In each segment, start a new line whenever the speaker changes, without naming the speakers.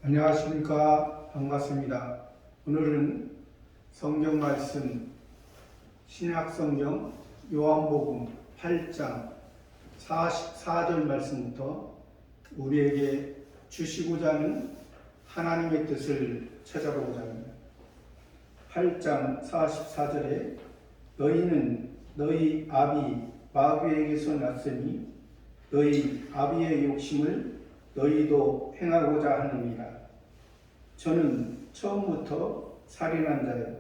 안녕하십니까. 반갑습니다. 오늘은 성경 말씀 신약성경 요한복음 8장 44절 말씀부터 우리에게 주시고자 하는 하나님의 뜻을 찾아보고자 합니다. 8장 44절에 너희는 너희 아비 마귀에게서 났으니 너희 아비의 욕심을 너희도 행하고자 하느니라. 저는 처음부터 살인한 자요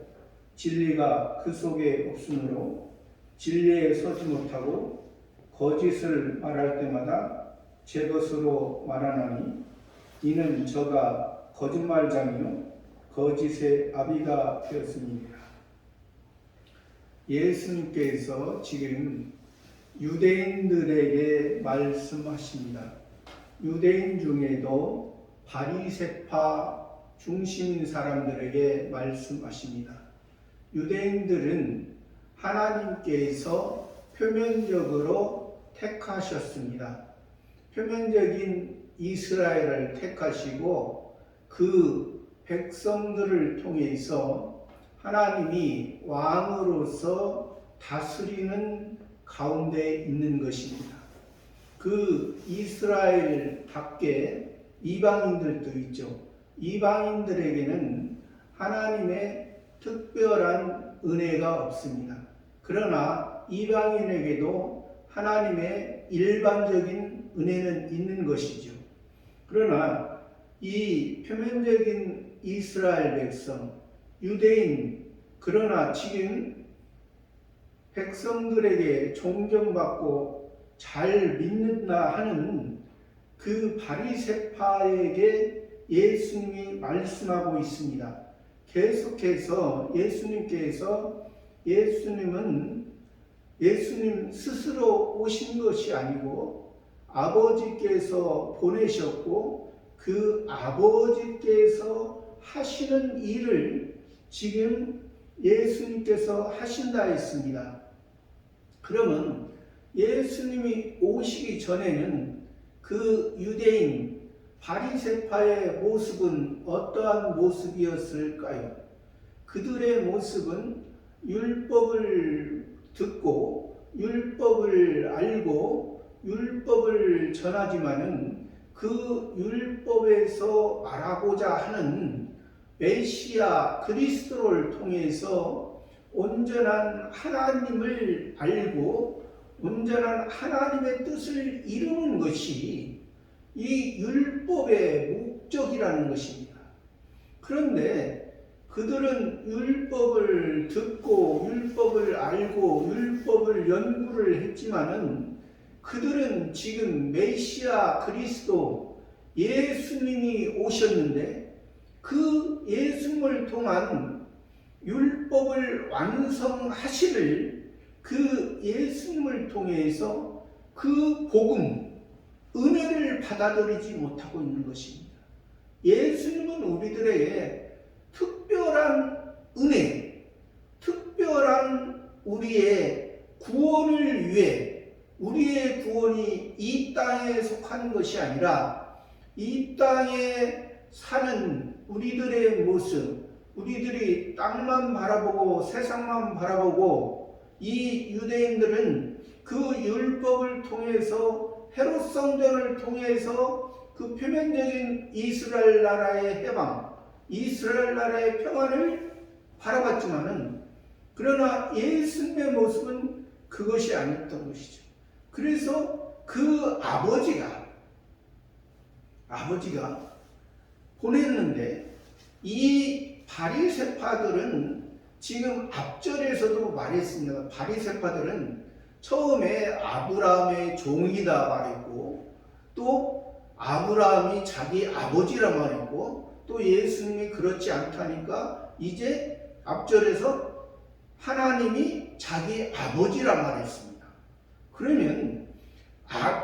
진리가 그 속에 없으므로 진리에 서지 못하고 거짓을 말할 때마다 제 것으로 말하나니 이는 저가 거짓말장이요 거짓의 아비가 되었습니다. 예수님께서 지금 유대인들에게 말씀하십니다. 유대인 중에도 바리새파 중심인 사람들에게 말씀하십니다. 유대인들은 하나님께서 표면적으로 택하셨습니다. 표면적인 이스라엘을 택하시고 그 백성들을 통해서 하나님이 왕으로서 다스리는 가운데 있는 것입니다. 그 이스라엘 밖에 이방인들도 있죠. 이방인들에게는 하나님의 특별한 은혜가 없습니다. 그러나 이방인에게도 하나님의 일반적인 은혜는 있는 것이죠. 그러나 이 표면적인 이스라엘 백성, 유대인, 그러나 지금 백성들에게 존경받고 잘 믿는다 하는 그 바리새파에게 예수님이 말씀하고 있습니다. 계속해서 예수님은 예수님 스스로 오신 것이 아니고 아버지께서 보내셨고 그 아버지께서 하시는 일을 지금 예수님께서 하신다 했습니다. 그러면 예수님이 오시기 전에는 그 유대인 바리새파의 모습은 어떠한 모습이었을까요? 그들의 모습은 율법을 듣고 율법을 알고 율법을 전하지만은 그 율법에서 말하고자 하는 메시아 그리스도를 통해서 온전한 하나님을 알고 온전한 하나님의 뜻을 이루는 것이 이 율법의 목적이라는 것입니다. 그런데 그들은 율법을 듣고 율법을 알고 율법을 연구를 했지만은 그들은 지금 메시아 그리스도 예수님이 오셨는데 그 예수님을 통한 율법을 완성하시를 그 예수님을 통해서 그 복음, 은혜를 받아들이지 못하고 있는 것입니다. 예수님은 우리들에게 특별한 은혜, 특별한 우리의 구원을 위해 우리의 구원이 이 땅에 속하는 것이 아니라 이 땅에 사는 우리들의 모습, 우리들이 땅만 바라보고 세상만 바라보고 이 유대인들은 그 율법을 통해서 헤롯 성전을 통해서 그 표면적인 이스라엘 나라의 해방, 이스라엘 나라의 평안을 바라봤지만은 그러나 예수님의 모습은 그것이 아니었던 것이죠. 그래서 그 아버지가 보냈는데 이 바리새파들은 지금 앞절에서도 말했습니다. 바리새파들은 처음에 아브라함의 종이다 말했고 또 아브라함이 자기 아버지라 말했고 또 예수님이 그렇지 않다니까 이제 앞절에서 하나님이 자기 아버지라 말했습니다. 그러면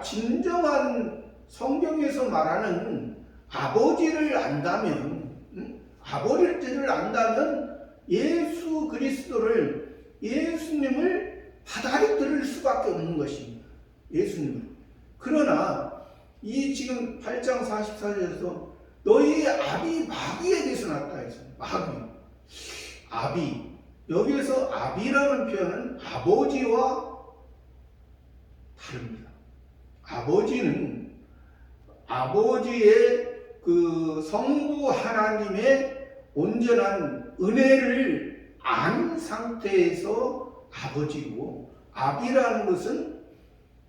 진정한 성경에서 말하는 아버지를 안다면 예수 그리스도를 예수님을 받아들일 수밖에 없는 것입니다. 예수님을. 그러나 이 지금 8장 44절에서 너희 아비 마귀에 대해서 났다 했어요. 아비. 여기에서 아비라는 표현은 아버지와 다릅니다. 아버지는 아버지의 그 성부 하나님의 온전한 은혜를 안 상태에서 아버지고, 아비라는 것은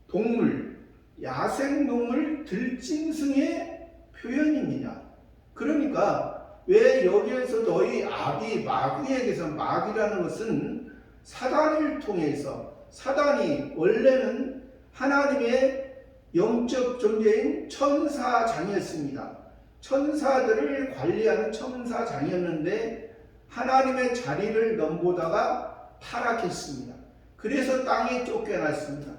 동물, 야생동물 들짐승의 표현입니다. 그러니까 왜 여기에서 너희 아비 마귀에게서, 마귀라는 것은 사단을 통해서, 사단이 원래는 하나님의 영적 존재인 천사장이었습니다. 천사들을 관리하는 천사장이었는데 하나님의 자리를 넘보다가 타락했습니다. 그래서 땅에 쫓겨났습니다.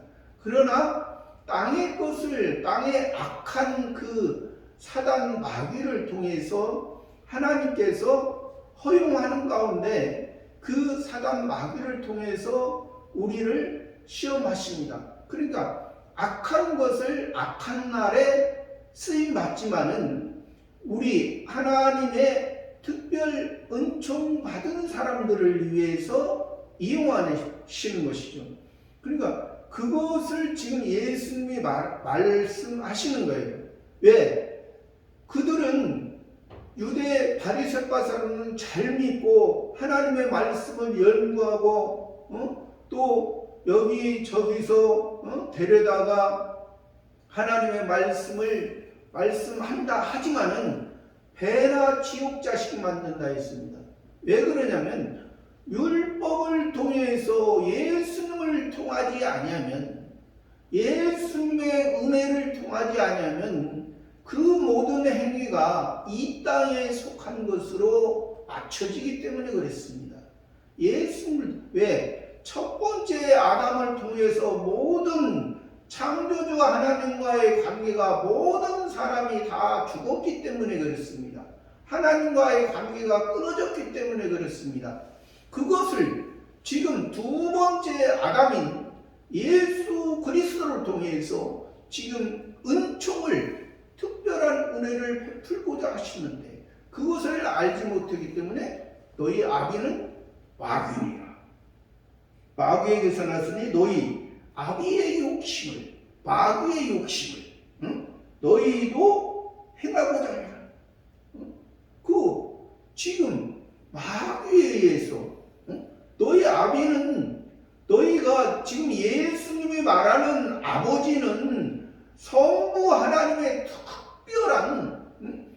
그러나 땅의 악한 그 사단 마귀를 통해서 하나님께서 허용하는 가운데 그 사단 마귀를 통해서 우리를 시험하십니다. 그러니까 악한 것을 악한 날에 쓰임 받지만은 우리 하나님의 특별 은총 받은 사람들을 위해서 이용하시는 것이죠. 그러니까 그것을 지금 예수님이 말씀하시는 거예요. 왜? 그들은 유대 바리새파 사람은 잘 믿고 하나님의 말씀을 연구하고 또 여기저기서 데려다가 하나님의 말씀을 말씀한다 하지만은 배나 지옥 자식 만든다 했습니다. 왜 그러냐면 율법을 통해서 예수님을 통하지 아니하면, 예수님의 은혜를 통하지 아니하면 그 모든 행위가 이 땅에 속한 것으로 맞춰지기 때문에 그랬습니다. 예수님을, 왜? 첫 번째 아담을 통해서 모든 창조주 하나님과의 관계가, 모든 사람이 다 죽었기 때문에 그렇습니다. 하나님과의 관계가 끊어졌기 때문에 그렇습니다. 그것을 지금 두 번째 아담인 예수 그리스도를 통해서 지금 은총을, 특별한 은혜를 베풀고자 하시는데 그것을 알지 못하기 때문에 너희 아비는 마귀니라. 마귀에게서 났으니 너희 아비의 욕심을, 마귀의 욕심을 너희도 행하고자 해라. 지금 마귀에 의해서 너희 아비는, 너희가 지금 예수님이 말하는 아버지는 성부 하나님의 특별한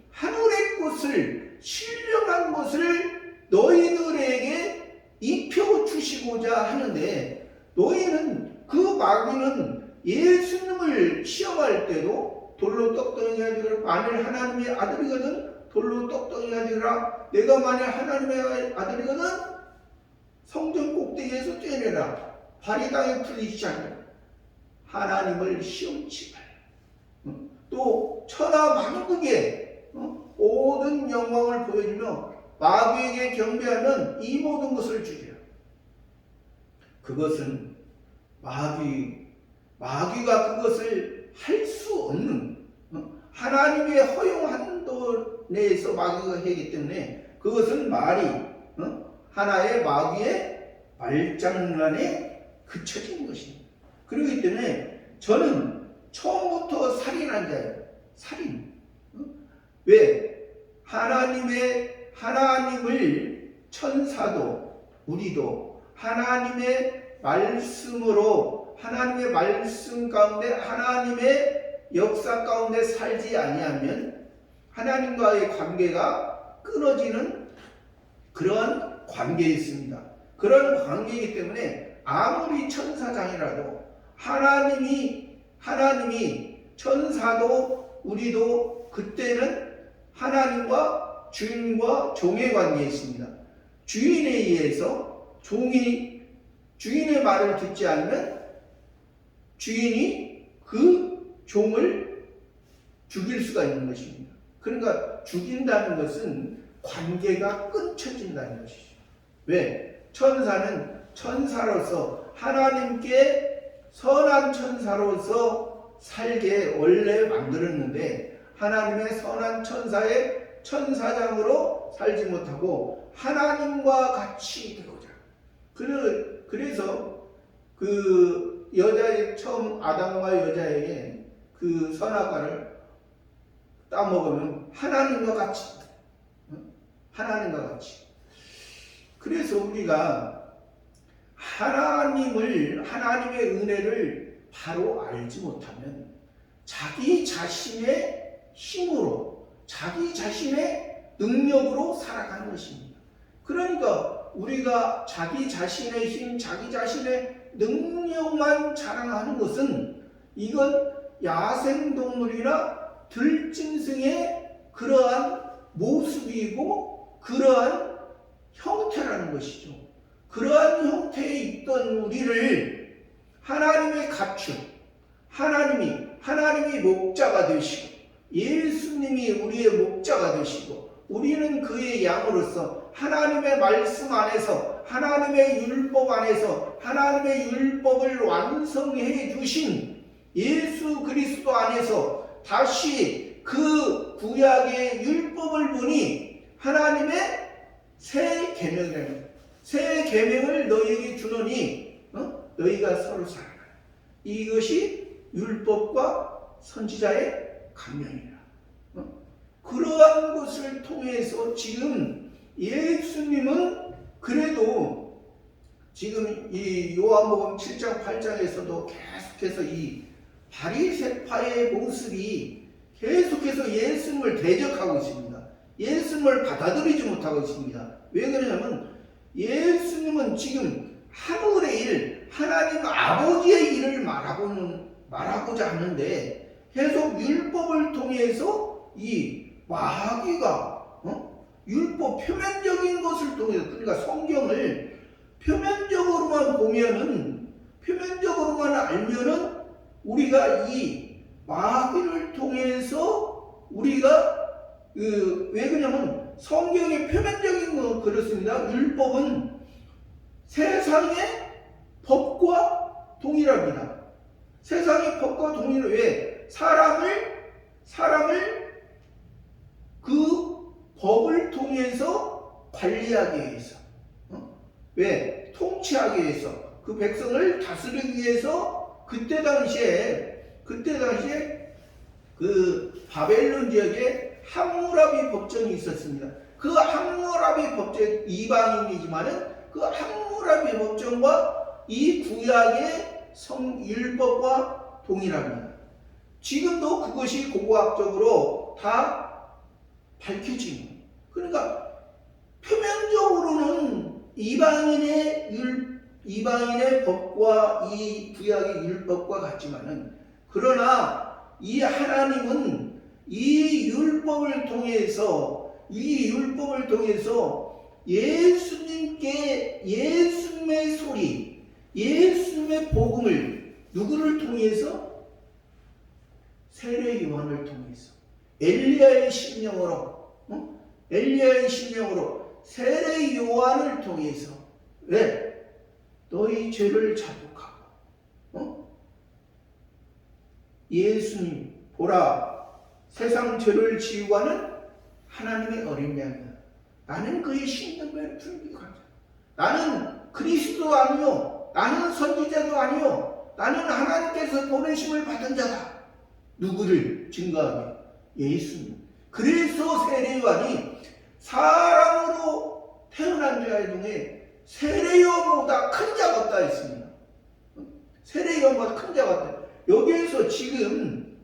하늘의 것을, 신령한 것을 너희들에게 입혀주시고자 하는데, 너희는, 그 마귀는 예수님을 시험할 때도 돌로 떡덩이가 되거라. 만일 하나님의 아들이거든 돌로 떡덩이가 되거라. 내가 만일 하나님의 아들이거든 성전 꼭대기에서 뛰어내라. 발이 땅에 풀리지 않으라. 하나님을 시험치 말라. 또 천하 만국에 모든 영광을 보여주며 마귀에게 경배하면 이 모든 것을 주리라. 그것은 마귀가 그것을 할 수 없는, 하나님의 허용한 도 내에서 마귀가 하기 때문에 그것은 말이 하나의 마귀의 말장난에 그쳐진 것입니다. 그렇기 때문에 저는 처음부터 살인한 자예요. 살인. 왜? 하나님을 천사도 우리도 하나님의 말씀으로, 하나님의 말씀 가운데, 하나님의 역사 가운데 살지 아니하면 하나님과의 관계가 끊어지는 그러한 관계에 있습니다. 그런 관계이기 때문에 아무리 천사장이라도 하나님이 천사도 우리도 그때는 하나님과 주인과 종의 관계에 있습니다. 주인에 의해서 종이 주인의 말을 듣지 않으면 주인이 그 종을 죽일 수가 있는 것입니다. 그러니까 죽인다는 것은 관계가 끊쳐진다는 것이죠. 왜? 천사는 천사로서 하나님께 선한 천사로서 살게 원래 만들었는데 하나님의 선한 천사의 천사장으로 살지 못하고 하나님과 같이 되고자. 그래서 그 여자의 처음 아담과 여자에게 그 선악과를 따먹으면 하나님과 같이, 하나님과 같이. 그래서 우리가 하나님의 은혜를 바로 알지 못하면 자기 자신의 힘으로, 자기 자신의 능력으로 살아가는 것입니다. 그러니까 우리가 자기 자신의 힘, 자기 자신의 능력만 자랑하는 것은 이건 야생동물이나 들짐승의 그러한 모습이고 그러한 형태라는 것이죠. 그러한 형태에 있던 우리를 하나님의 가축, 하나님이 목자가 되시고 예수님이 우리의 목자가 되시고 우리는 그의 양으로서 하나님의 말씀 안에서 하나님의 율법 안에서 하나님의 율법을 완성해 주신 예수 그리스도 안에서 다시 그 구약의 율법을 보니 하나님의 새 계명이라는 새 계명을 너희에게 주노니 너희가 서로 살아라. 이것이 율법과 선지자의 강령이라. 그러한 것을 통해서 지금 예수님은 그래도 지금 이 요한복음 7장 8장에서도 계속해서 이 바리새파의 모습이 계속해서 예수님을 대적하고 있습니다. 예수님을 받아들이지 못하고 있습니다. 왜 그러냐면 예수님은 지금 하늘의 일, 하나님 아버지의 일을 말하고자 하는데 계속 율법을 통해서 이 마귀가 율법 표면적인 것을 통해서, 그러니까 성경을 표면적으로만 알면은 우리가 이 마귀를 통해서 우리가 왜 그러냐면 성경의 표면적인 건 그렇습니다. 율법은 세상의 법과 동일합니다. 세상의 법과 동일해. 왜? 사람을 그 법을 통해서 관리하기 위해서, 왜? 통치하기 위해서, 그 백성을 다스리기 위해서 그때 당시에 그 바벨론 지역에 함무라비 법정이 있었습니다. 그 함무라비 법정, 이방인이지만은 그 함무라비 법정과 이 구약의 율법과 동일합니다. 지금도 그것이 고고학적으로 다 밝혀집니다. 그러니까 표면적으로는 이방인의 법과 이 구약의 율법과 같지만은, 그러나 이 하나님은 이 율법을 통해서 예수님의 소리, 예수님의 복음을 누구를 통해서? 세례 요한을 통해서, 엘리야의 심령으로 세례 요한을 통해서, 왜? 너희 죄를 자복하고 예수님 보라, 세상 죄를 지우고 하는 하나님의 어린 양이다. 나는 그의 신명을 불기하자. 나는 그리스도 아니요, 나는 선지자도 아니요, 나는 하나님께서 보내심을 받은 자다. 누구를 증거하며? 예수님. 그래서 세례 요한이 사람으로 태어난 자의 중에 세례 요한보다 큰 자가 없다 했습니다. 세례 요한보다 큰 자가 없다. 여기에서 지금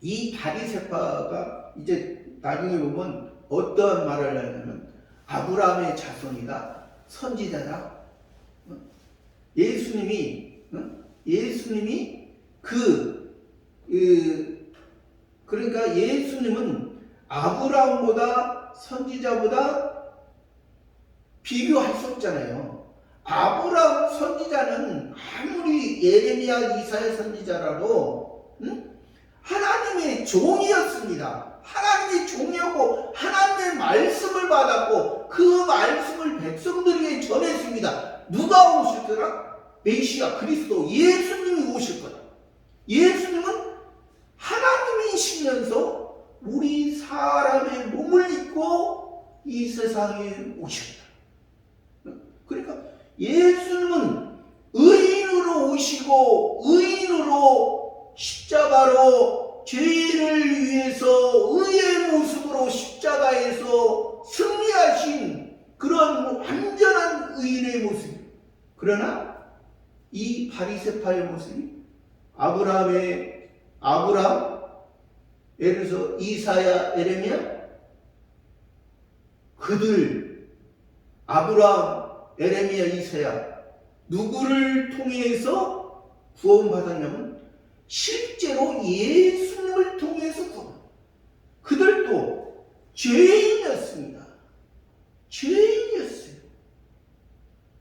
이 바리새파가 이제 나중에 보면 어떤 말을 하냐면 아브라함의 자손이다, 선지자다. 예수님이 그러니까 예수님은 아브라함보다, 선지자보다 비교할 수 없잖아요. 아브라함 선지자는 아무리 예레미야, 이사야 선지자라도 하나님의 종이었습니다. 하나님의 종이었고 하나님의 말씀을 받았고 그 말씀을 백성들에게 전했습니다. 누가 오실 거라? 메시아 그리스도 예수님이 오실 거다. 예수님은 하나님이시면서 사람의 몸을 입고 이 세상에 오셨다. 그러니까 예수님은 의인으로 오시고 의인으로 십자가로 죄인을 위해서 의의 모습으로 십자가에서 승리하신 그런 완전한 의인의 모습. 그러나 이 바리새파의 모습이 아브라함, 예를 들어서 이사야, 에레미야, 그들 아브라함, 에레미야, 이사야 누구를 통해서 구원받았냐면 실제로 예수님을 통해서 구원. 그들도 죄인이었습니다. 죄인이었어요.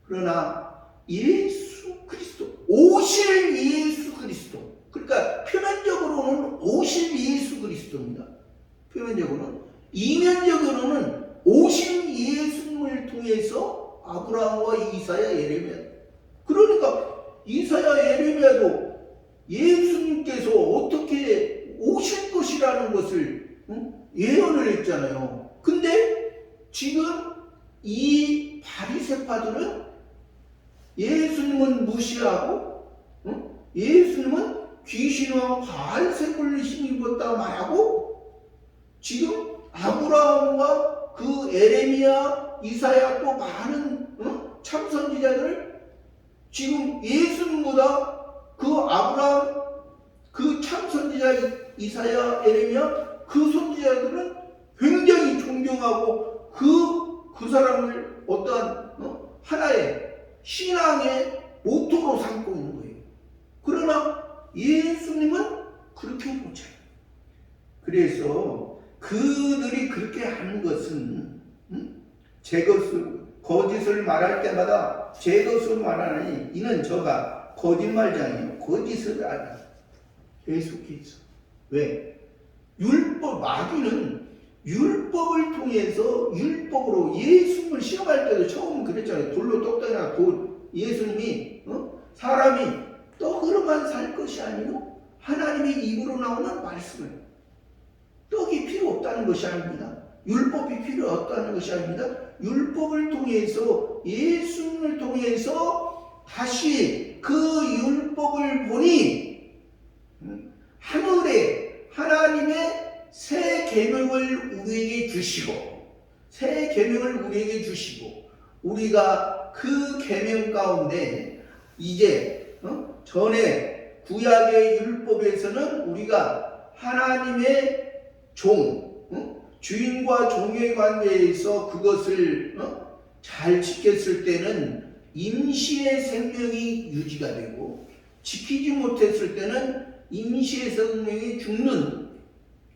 그러나 예수 그리스도, 오실 예수 그리스도, 그러니까 표면적으로는 오실 예수 그리스도입니다. 표면적으로는. 이면적으로는 오신 예수님을 통해서 아브라함과 이사야, 예레미야. 그러니까 이사야, 예레미야도 예수님께서 어떻게 오실 것이라는 것을 예언을 했잖아요. 근데 지금 이 바리새파들은 예수님은 무시하고 예수님은 귀신과 바알세불을 힘입었다 말하고 지금 아브라함과 그 에레미야, 이사야 또 많은 참선지자들 지금 예수님보다 그 아브라함, 그 참선지자 이사야, 에레미야 그 선지자들은 굉장히 존경하고 그 사람을 어떠한 하나의 신앙의 모토로 삼고 있는 거예요. 그러나 예수님은 그렇게 보지 않아요. 그래서 그들이 그렇게 하는 것은 제 것을 거짓을 말할 때마다 제 것을 말하니 이는 저가 거짓말장이요 거짓을 알아. 계속해서. 왜? 율법, 마귀는 율법을 통해서 율법으로 예수님을 시험할 때도 처음 그랬잖아요. 돌로 떡다나 예수님이 사람이 떡으로만 살 것이 아니고 하나님의 입으로 나오는 말씀을, 떡이 필요 없다는 것이 아닙니다. 율법이 필요 없다는 것이 아닙니다. 율법을 통해서 예수님을 통해서 다시 그 율법을 보니 하늘에 하나님의 새 계명을 우리에게 주시고 새 계명을 우리에게 주시고 우리가 그 계명 가운데 이제 전에 구약의 율법에서는 우리가 하나님의 주인과 종의 관계에서 그것을 잘 지켰을 때는 임시의 생명이 유지가 되고 지키지 못했을 때는 임시의 생명이 죽는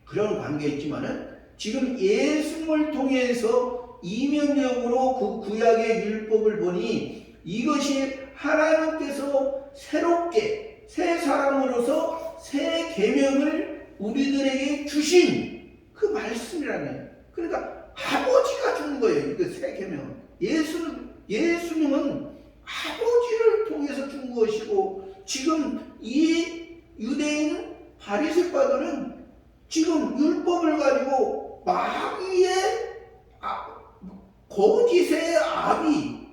그런 관계였지만은 지금 예수님을 통해서 이면적으로 그 구약의 율법을 보니 이것이 하나님께서 새롭게 새 사람으로서 새 계명을 우리들에게 주신 그 말씀이라는. 그러니까 아버지가 준 거예요. 그 새 계명. 예수님은 아버지를 통해서 준 것이고 지금 이 유대인 바리새파들은 지금 율법을 가지고 마귀의 거짓의 아비,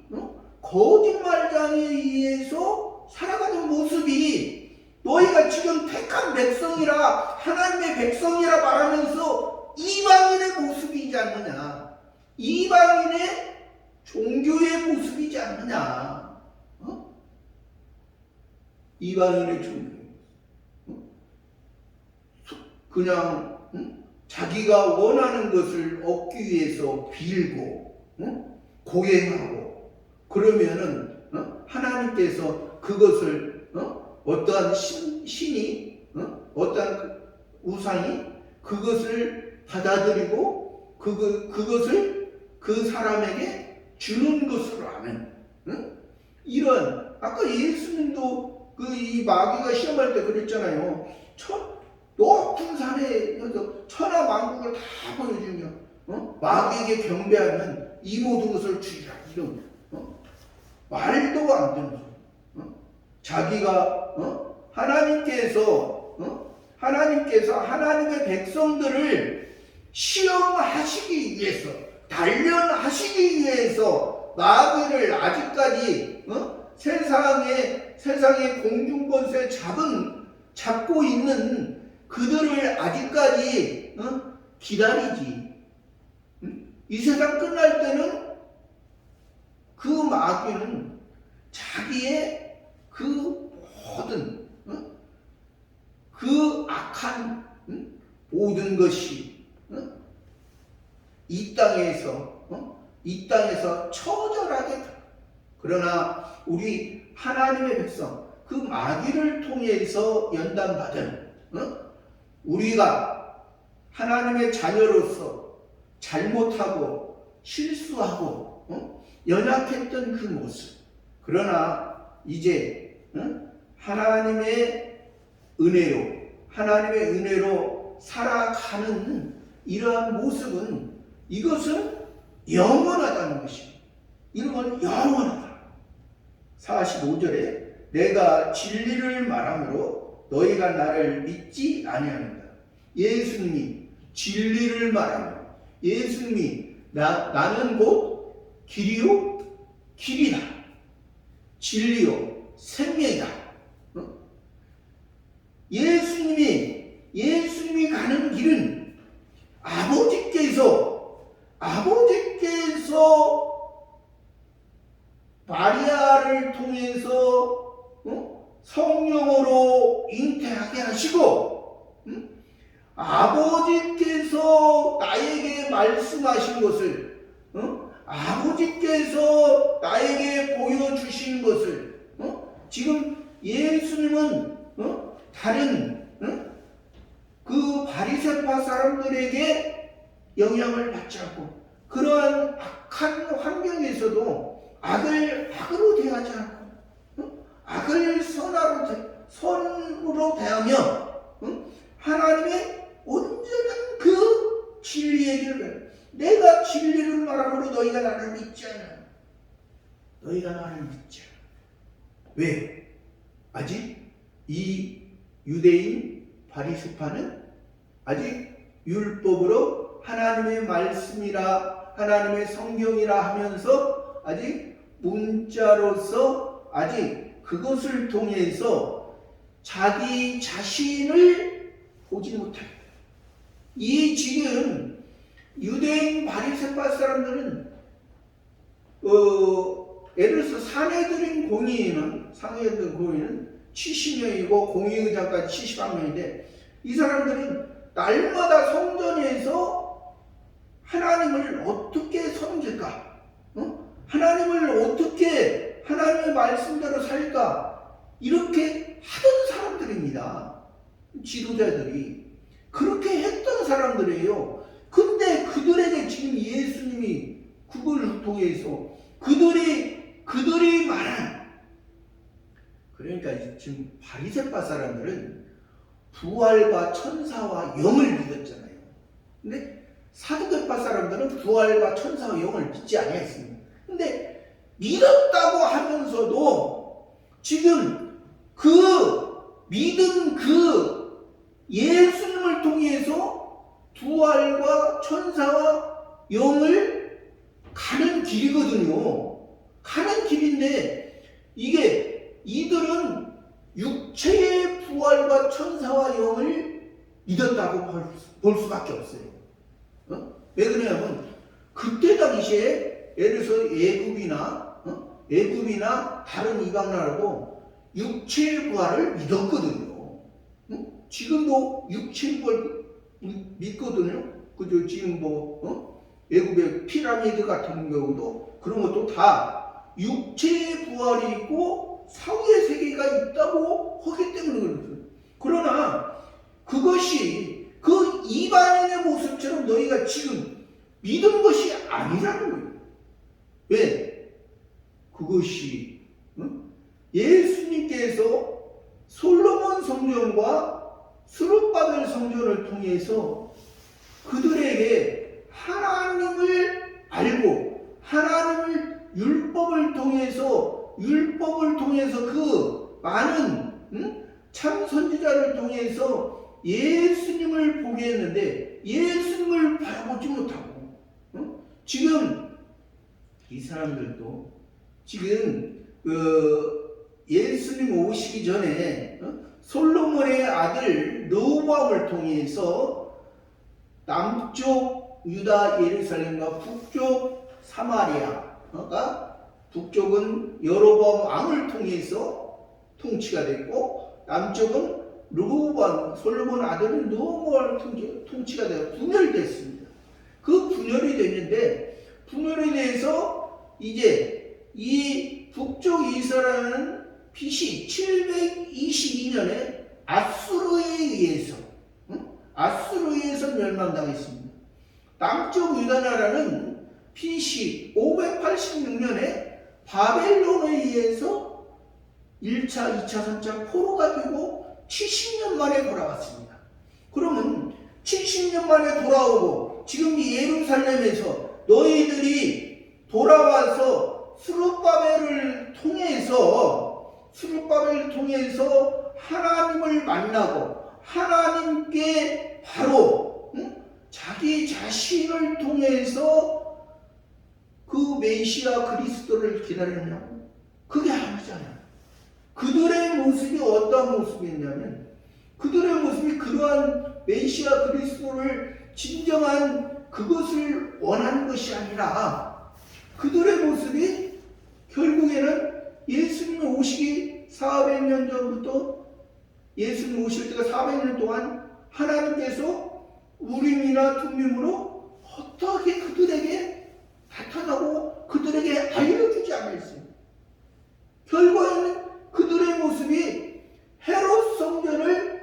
거짓말장에 의해서 살아가는 모습이 너희가 지금 택한 백성이라 하나님의 백성이라 말하면서 이방인의 모습이지 않느냐, 이방인의 종교의 모습이지 않느냐, 이방인의 종교. 그냥 자기가 원하는 것을 얻기 위해서 빌고 고행하고 그러면은 하나님께서 그것을 어떠한 신이 어떠한 우상이 그것을 받아들이고 그것을 그 사람에게 주는 것으로 하는 이런. 아까 예수님도 이 마귀가 시험할 때 그랬잖아요. 높은 산에 천하 만국을 다 보여주며 마귀에게 경배하면 이 모든 것을 주리라. 이런 말도 안 되는 자기가 하나님께서 하나님의 백성들을 시험하시기 위해서, 단련하시기 위해서 마귀를 아직까지 세상의 공중권세 잡고 있는 그들을 아직까지 기다리지. 이 세상 끝날 때는 그 마귀는 자기의 그 모든 그 악한 모든 것이 이 땅에서 처절하게. 그러나 우리 하나님의 백성, 그 마귀를 통해서 연단받은 우리가 하나님의 자녀로서 잘못하고 실수하고 연약했던 그 모습, 그러나 이제 하나님의 은혜로 살아가는 이러한 모습은, 이것은 영원하다는 것입니다. 이건 영원하다. 45절에 내가 진리를 말함으로 너희가 나를 믿지 아니하는가. 예수님이 진리를 말함으로, 예수님이 나는 곧 길이요 길이다, 진리요 생명이다. 예수님이 가는 길은 아버지께서 마리아를 통해서 성령으로 잉태하게 하시고, 아버지께서 나에게 말씀하신 것을, 아버지께서 나에게 보여주신 것을, 지금 예수님은 다른 그 바리새파 사람들에게 영향을 받지 않고, 그러한 악한 환경에서도 악으로 대하지 않고 악을 선으로 대하며 하나님의 온전한 그 진리의 길을, 내가 진리를 말함으로 너희가 나를 믿지 않아. 너희가 나를 믿지 않아. 왜? 아직 이 유대인 바리새파는 아직 율법으로 하나님의 말씀이라, 하나님의 성경이라 하면서 아직 문자로서 아직 그것을 통해서 자기 자신을 보지 못합니다. 이 지금 유대인 바리새파 사람들은 예를 들어서 사내들인 공의는 70명이고 공의의장까지 71명인데, 이 사람들은 날마다 성전에서 하나님을 어떻게 섬길까? 하나님을 어떻게 하나님의 말씀대로 살까? 이렇게 하던 사람들입니다. 지도자들이 그렇게 했던 사람들이에요. 근데 그들에게 지금 예수님이 그걸 통해서 그들이 말한, 그러니까 지금 바리새파 사람들은 부활과 천사와 영을 믿었잖아요. 근데 사두개파 사람들은 부활과 천사와 영을 믿지 아니했습니다. 근데 믿었다고 하면서도 지금 그 믿은 그 예수님을 통해서 부활과 천사와 영을 가는 길이거든요. 가는 길인데, 이게 이들은 육체의 부활과 천사와 영을 믿었다고 볼 수밖에 없어요. 왜 그러냐면 그때 당시에 예를 들어서 애굽이나 다른 이방 나라도 육체의 부활을 믿었거든요. 지금도 육체의 부활 믿거든요. 그죠? 지금 애굽의 피라미드 같은 경우도 그런 것도 다 육체의 부활이 있고 사후의 세계가 있다고 하기 때문에 그렇죠. 그러나 그것이 그 이방인의 모습처럼 너희가 지금 믿은 것이 아니라는 거예요. 왜? 그것이 예수님께서 솔로몬 성전과 수룹바벨 성전을 통해서 그들에게 하나님을 알고, 하나님을 율법을 통해서 그 많은 참 선지자를 통해서 예수님을 보게 했는데, 예수님을 바라보지 못하고 지금 이 사람들도 지금 예수님 오시기 전에 솔로몬의 아들 르호보암을 통해서 남쪽 유다 예루살렘과 북쪽 사마리아가 북쪽은 여로보암 왕을 통해서 통치가 됐고 남쪽은 르호보암 솔로몬 아들은 르호보암 통치가 되어 분열됐습니다. 그 분열이 됐는데 분열에 대해서 이제 이 북쪽 이스라엘은 BC 722년에 아수르에 의해서 멸망당했습니다. 남쪽 유다 나라는 BC 586년에 바벨론에 의해서 1차, 2차, 3차 포로가 되고 70년 만에 돌아왔습니다. 그러면 70년 만에 돌아오고 지금 이 예루살렘에서 너희들이 돌아와서 스룹바벨을 통해서 하나님을 만나고 하나님께 바로 자기 자신을 통해서 그 메시아 그리스도를 기다리느냐고? 그게 아니잖아요. 그들의 모습이 어떤 모습이었냐면 그들의 모습이 그러한 메시아 그리스도를 진정한 그것을 원하는 것이 아니라 그들의 모습이 결국에는 예수님이 오시기 400년 전부터 예수님 오실 때가 400년 동안 하나님께서 우림이나 tum밈으로 어떻게 그들에게 나타나고 그들에게 알려주지 않았어요. 결과에는 그들의 모습이 헤롯 성전을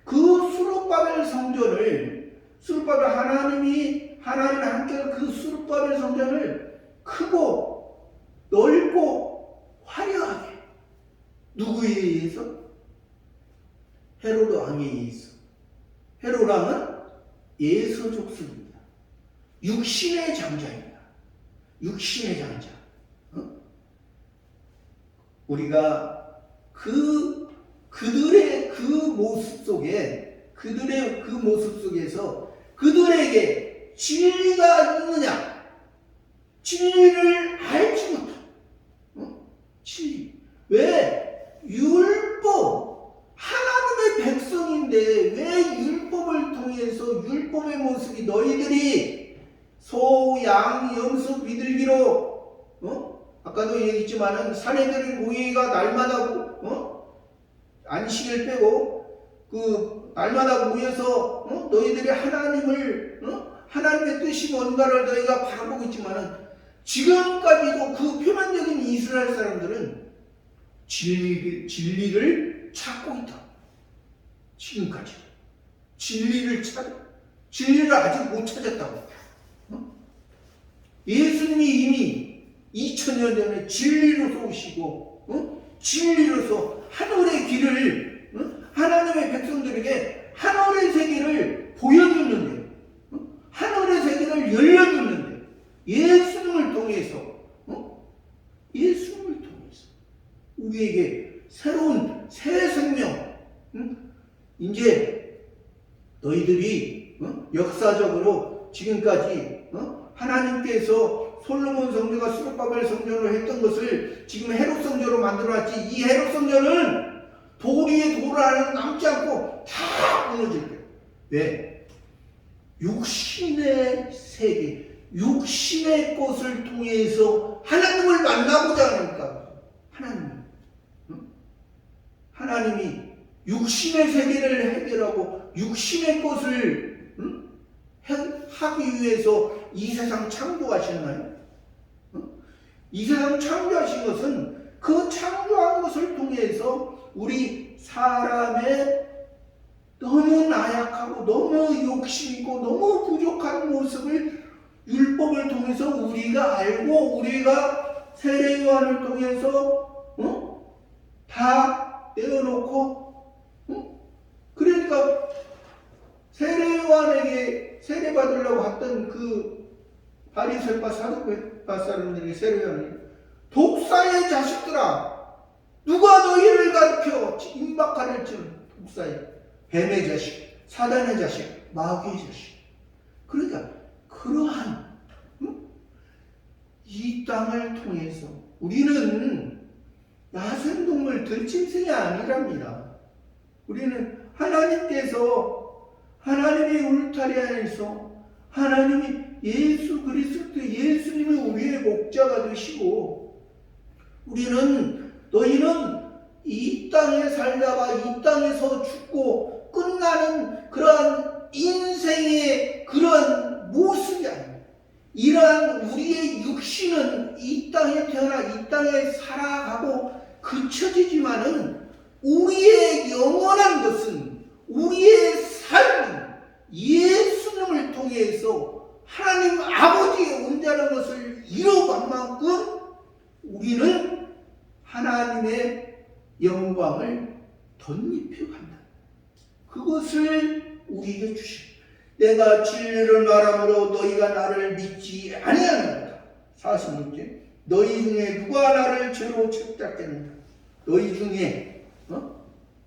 그 수룹바벨 성전을 하나님이 함께 그 수룹바벨 성전을 크고 넓고 화려하게 누구에 의해서? 헤롯 왕에 의해서. 헤롯 왕은 예수 족속입니다. 육신의 장자입니다. 육신의 장자. 우리가 그들의 그 모습 속에서 그들에게 진리가 있느냐? 진리를 알지 못한. 진리. 왜? 율법. 하나님의 백성인데 왜 율법을 통해서 율법의 모습이 너희들이 소, 양, 염소, 비둘기로 아까도 얘기했지만은 사내들의 모이가 날마다 안식일 빼고 그 날마다 모여서 너희들이 하나님의 뜻이 뭔가를 너희가 바라보고 있지만은 지금까지도 그 표면적인 이스라엘 사람들은 진리를 찾고 있다. 지금까지 진리를 아직 못 찾았다고. 예수님이 이미 2000년 전에 진리로서 오시고 진리로서 하늘의 길을 하나님의 백성들에게 하늘의 세계를 보여줬는데 하늘의 세계를 열려줬는데 예수님을 통해서 우리에게 새로운 새 생명 이제 너희들이 역사적으로 지금까지 하나님께서 솔로몬 성전과 수룹바벨 성전을 했던 것을 지금 헤롯 성전으로 만들어놨지. 이 헤롯 성전은 돌 위에 돌 안에 남지 않고 다 무너질 거예요. 왜? 육신의 세계, 육신의 것을 통해서 하나님을 만나고자 하니까 하나님이 육신의 세계를 해결하고 육신의 것을 하기 위해서 이 세상 창조하셨나요? 이 세상 창조하신 것은 그 창조한 것을 통해서 우리 사람의 너무 나약하고 너무 욕심있고 너무 부족한 모습을 율법을 통해서 우리가 알고 우리가 세례요한을 통해서 다 떼어놓고 그러니까 세례요한에게 세례받으려고 했던 그 바리새파 사두개파 사람들에게 세례요한이 독사의 자식들아 누가 너희를 가르쳐 임박하려는 독사의 뱀의 자식 사단의 자식, 마귀의 자식. 그러니까 그러한 이 땅을 통해서 우리는 야생동물 들짐승이 아니랍니다. 우리는 하나님께서 하나님의 울타리 안에서 하나님이 예수 그리스도 예수님이 우리의 목자가 되시고 너희는 이 땅에 살다가 이 땅에서 죽고 끝나는 그러한 인생의 그런 모습이 아닙니다. 이러한 우리의 육신은 이 땅에 태어나 이 땅에 살아가고 그쳐지지만은 우리의 영원한 것은 우리의 삶은 예수님을 통해서 하나님 아버지의 온전한 것을 이뤄간 만큼 우리는 하나님의 영광을 덧입혀 간다. 그것을 우리에게 주십니다. 내가 진리를 말함으로 너희가 나를 믿지 아니하는가. 46절. 너희 중에 누가 나를 죄로 책잡겠는가. 너희 중에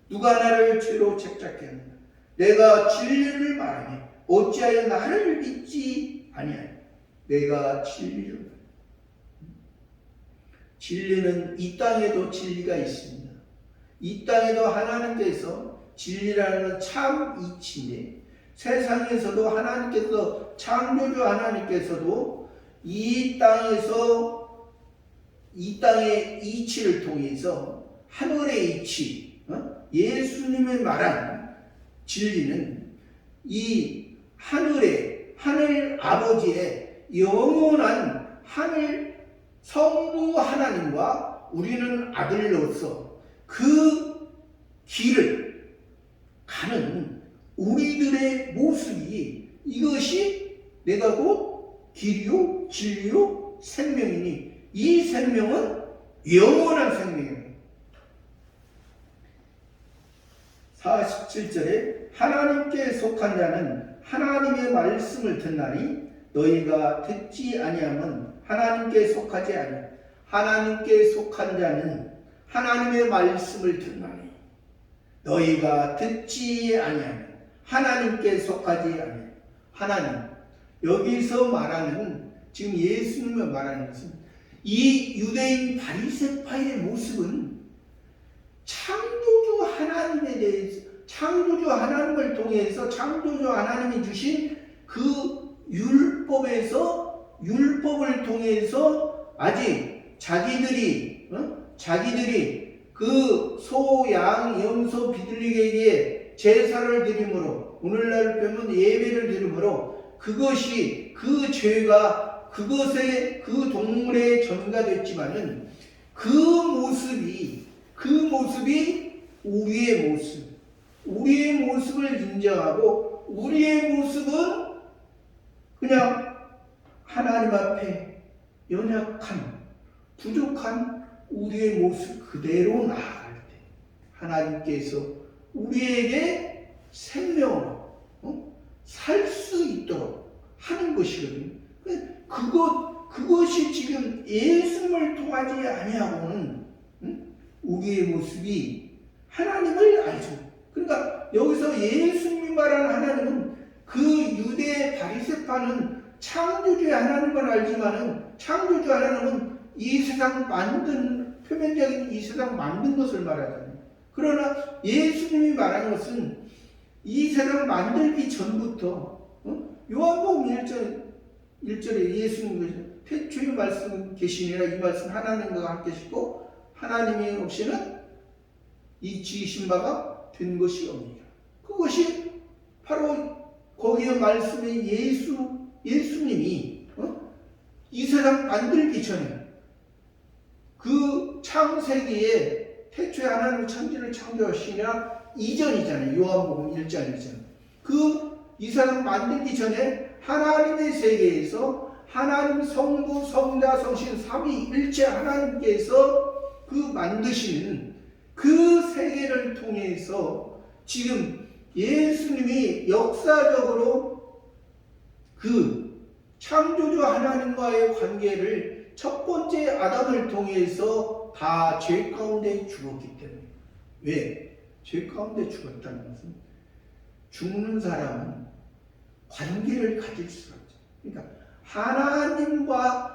누가 나를 죄로 책잡겠는가. 내가 진리를 말하니 어찌하여 나를 믿지 아니하냐. 내가 진리를 진리는 이 땅에도 진리가 있습니다. 이 땅에도 하나님께서 진리라는 건 참 이치인데 세상에서도 하나님께서 창조주 하나님께서도 이 땅에서 이 땅의 이치를 통해서 하늘의 이치 예수님의 말한 진리는 이 하늘 아버지의 영원한 하늘 성부 하나님과 우리는 아들로서 그 길을 가는 우리들의 모습이 이것이 내가 곧 길이요 진리요 생명이니 이 생명은 영원한 생명입니다. 47절에 하나님께 속한 자는 하나님의 말씀을 듣나니 너희가 듣지 아니하면 하나님께 속하지 아니하니 하나님께 속한 자는 하나님의 말씀을 듣나니 너희가 듣지 아니하면 하나님께 속하지 아니하니 하나님 여기서 말하는 지금 예수님을 말하는 것은 이 유대인 바리새파의 모습은 창조주 하나님에 대해서 창조주 하나님을 통해서 창조주 하나님이 주신 그 율법을 통해서 아직 자기들이 그 소, 양, 염소, 비둘기에게 제사를 드림으로 오늘날 보면 예배를 드림으로 그것이 그 죄가 그것에 그 동물에 전가됐지만은 그 모습이 우리의 모습을 인정하고 우리의 모습은 그냥 하나님 앞에 연약한 부족한 우리의 모습 그대로 나아갈 때 하나님께서 우리에게 생명으로 살 수 있도록 하는 것이거든요. 그것이 지금 예수님을 통하지 아니하고는 우리의 모습이 하나님을 알죠. 그러니까 여기서 예수님이 말하는 하나님은 그 유대 바리새파는 창조주의 하나님을 알지만은 창조주 하나님은 이 세상 만든 표면적인 이 세상 만든 것을 말하잖아요. 그러나 예수님이 말하는 것은 이 세상 만들기 전부터 요한복음 1절에 예수님께서 태초의 말씀은 계시니라 이 말씀 하나님과 함께시고 하나님이 없이는 이 지으신 바가 된 것이 없느니라. 그것이 바로 거기에 말씀의 예수님이 이 세상 만들기 전에 그 창세기에 태초에 하나님 천지를 창조하시냐 이전이잖아요. 요한복음 1장 2장. 이 세상 만들기 전에 하나님의 세계에서 하나님 성부 성자 성신 삼위일체 하나님께서 그 만드시는 그 세계를 통해서 지금 예수님이 역사적으로 그 창조주 하나님과의 관계를 첫 번째 아담을 통해서 다 죄 가운데 죽었기 때문에 왜? 죄 가운데 죽었다는 것은 죽는 사람은 관계를 가질 수가 없죠. 그러니까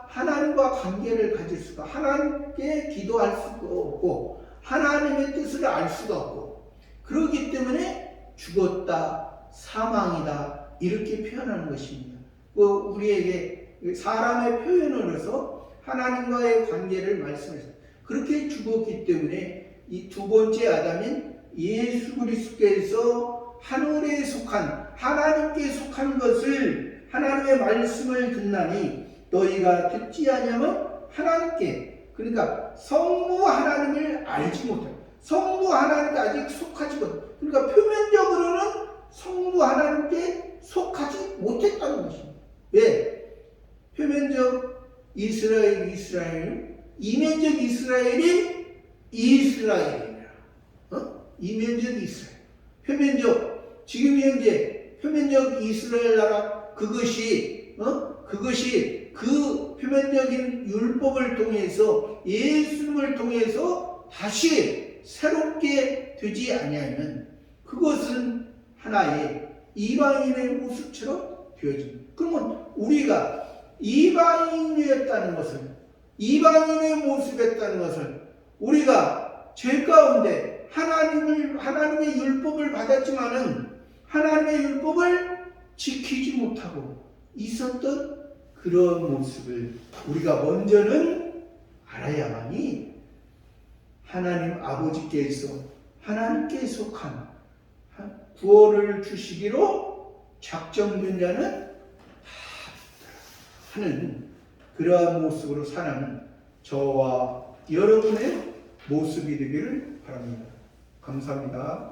하나님과 관계를 가질 수가, 하나님께 기도할 수가 없고 하나님의 뜻을 알 수가 없고, 그렇기 때문에 죽었다, 사망이다 이렇게 표현하는 것입니다. 우리에게 사람의 표현을 해서 하나님과의 관계를 말씀했어요. 그렇게 죽었기 때문에 이 두 번째 아담인 예수 그리스도께서 하늘에 속한, 하나님께 속한 것을, 하나님의 말씀을 듣나니 너희가 듣지 아니하면 하나님께, 그러니까 성부 하나님을 알지 못해, 성부 하나님께 아직 속하지 못해, 그러니까 표면적으로는 성부 하나님께 속하지 못했다는 것입니다. 왜? 표면적 이스라엘, 이면적 이스라엘이 이스라엘이라. 이면적 이스라엘. 표면적, 지금 현재 표면적 이스라엘 나라, 그것이 그 표면적인 율법을 통해서, 예수님을 통해서 다시 새롭게 되지 아니하면 그것은 하나의 이방인의 모습처럼 되어집니다. 그러면 우리가 이방인이었다는 것을, 이방인의 모습이었다는 것을, 우리가 죄 가운데 하나님의 율법을 받았지만은 하나님의 율법을 지키지 못하고 있었던 그런 모습을 우리가 먼저는 알아야만이 하나님 아버지께서 하나님께 속한 구원을 주시기로 작정된 자는 하는 그러한 모습으로 살아가는 저와 여러분의 모습이 되기를 바랍니다. 감사합니다.